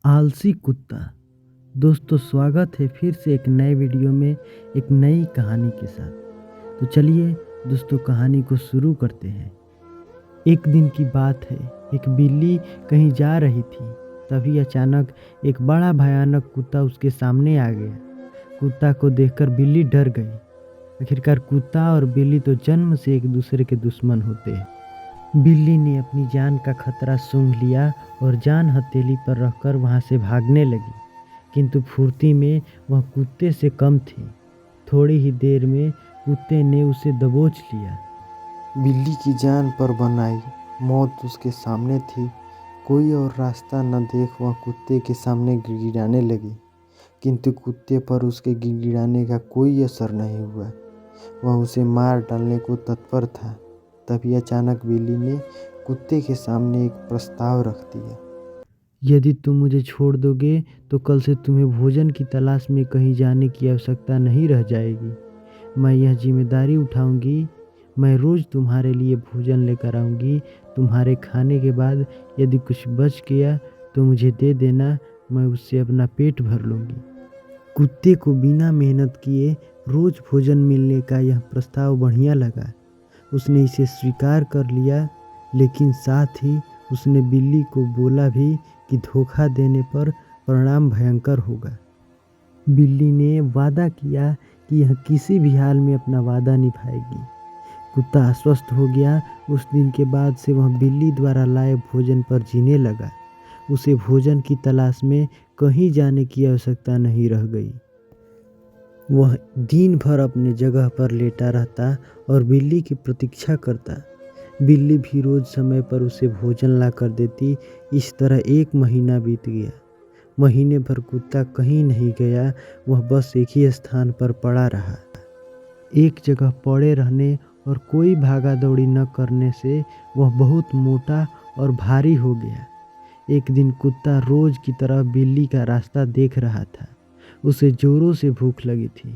आलसी कुत्ता। दोस्तों, स्वागत है फिर से एक नए वीडियो में एक नई कहानी के साथ। तो चलिए दोस्तों, कहानी को शुरू करते हैं। एक दिन की बात है, एक बिल्ली कहीं जा रही थी। तभी अचानक एक बड़ा भयानक कुत्ता उसके सामने आ गया। कुत्ता को देखकर बिल्ली डर गई। आखिरकार कुत्ता और बिल्ली तो जन्म से एक दूसरे के दुश्मन होते हैं। बिल्ली ने अपनी जान का खतरा सूंघ लिया और जान हथेली पर रखकर वहां से भागने लगी, किंतु फुर्ती में वह कुत्ते से कम थी। थोड़ी ही देर में कुत्ते ने उसे दबोच लिया। बिल्ली की जान पर बनाई मौत उसके सामने थी। कोई और रास्ता न देख वह कुत्ते के सामने गिड़गिड़ाने लगी, किंतु कुत्ते पर उसके गिड़गिड़ाने का कोई असर नहीं हुआ। वह उसे मार डालने को तत्पर था। तभी अचानक बिल्ली ने कुत्ते के सामने एक प्रस्ताव रख दिया। यदि तुम मुझे छोड़ दोगे तो कल से तुम्हें भोजन की तलाश में कहीं जाने की आवश्यकता नहीं रह जाएगी। मैं यह जिम्मेदारी उठाऊंगी। मैं रोज़ तुम्हारे लिए भोजन लेकर आऊंगी। तुम्हारे खाने के बाद यदि कुछ बच गया तो मुझे दे देना, मैं उससे अपना पेट भर लूँगी। कुत्ते को बिना मेहनत किए रोज़ भोजन मिलने का यह प्रस्ताव बढ़िया लगा। उसने इसे स्वीकार कर लिया, लेकिन साथ ही उसने बिल्ली को बोला भी कि धोखा देने पर परिणाम भयंकर होगा। बिल्ली ने वादा किया कि यह किसी भी हाल में अपना वादा निभाएगी। कुत्ता आश्वस्त हो गया। उस दिन के बाद से वह बिल्ली द्वारा लाए भोजन पर जीने लगा। उसे भोजन की तलाश में कहीं जाने की आवश्यकता नहीं रह गई। वह दिन भर अपने जगह पर लेटा रहता और बिल्ली की प्रतीक्षा करता। बिल्ली भी रोज समय पर उसे भोजन ला कर देती। इस तरह एक महीना बीत गया। महीने भर कुत्ता कहीं नहीं गया, वह बस एक ही स्थान पर पड़ा रहा। एक जगह पड़े रहने और कोई भागा दौड़ी न करने से वह बहुत मोटा और भारी हो गया। एक दिन कुत्ता रोज की तरह बिल्ली का रास्ता देख रहा था। उसे जोरों से भूख लगी थी,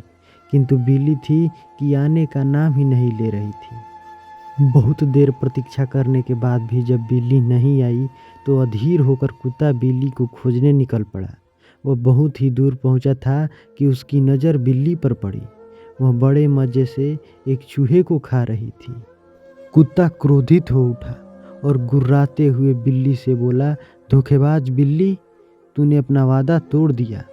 किंतु बिल्ली थी कि आने का नाम ही नहीं ले रही थी। बहुत देर प्रतीक्षा करने के बाद भी जब बिल्ली नहीं आई तो अधीर होकर कुत्ता बिल्ली को खोजने निकल पड़ा। वह बहुत ही दूर पहुंचा था कि उसकी नज़र बिल्ली पर पड़ी। वह बड़े मज़े से एक चूहे को खा रही थी। कुत्ता क्रोधित हो उठा और गुर्राते हुए बिल्ली से बोला, धोखेबाज बिल्ली, तूने अपना वादा तोड़ दिया।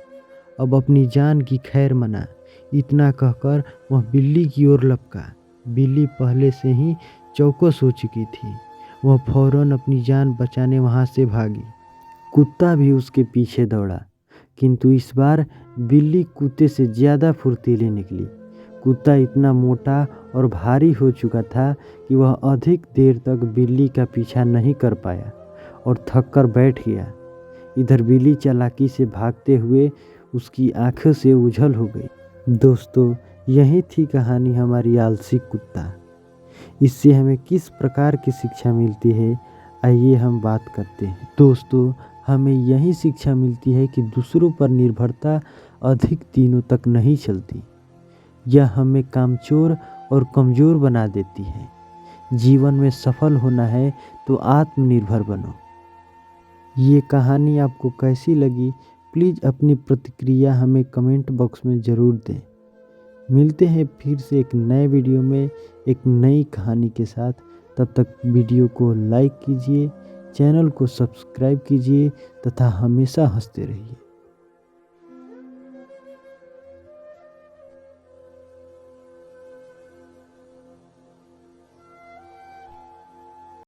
अब अपनी जान की खैर मना। इतना कहकर वह बिल्ली की ओर लपका। बिल्ली पहले से ही चौकस हो चुकी थी। वह फौरन अपनी जान बचाने वहां से भागी। कुत्ता भी उसके पीछे दौड़ा, किंतु इस बार बिल्ली कुत्ते से ज़्यादा फुर्तीली निकली। कुत्ता इतना मोटा और भारी हो चुका था कि वह अधिक देर तक बिल्ली का पीछा नहीं कर पाया और थक कर बैठ गया। इधर बिल्ली चालाकी से भागते हुए उसकी आंखों से ओझल हो गई। दोस्तों, यही थी कहानी हमारी आलसी कुत्ता। इससे हमें किस प्रकार की शिक्षा मिलती है, आइए हम बात करते हैं। दोस्तों, हमें यही शिक्षा मिलती है कि दूसरों पर निर्भरता अधिक दिनों तक नहीं चलती। यह हमें कामचोर और कमज़ोर बना देती है। जीवन में सफल होना है तो आत्मनिर्भर बनो। ये कहानी आपको कैसी लगी, प्लीज़ अपनी प्रतिक्रिया हमें कमेंट बॉक्स में ज़रूर दें। मिलते हैं फिर से एक नए वीडियो में एक नई कहानी के साथ। तब तक वीडियो को लाइक कीजिए, चैनल को सब्सक्राइब कीजिए तथा हमेशा हंसते रहिए।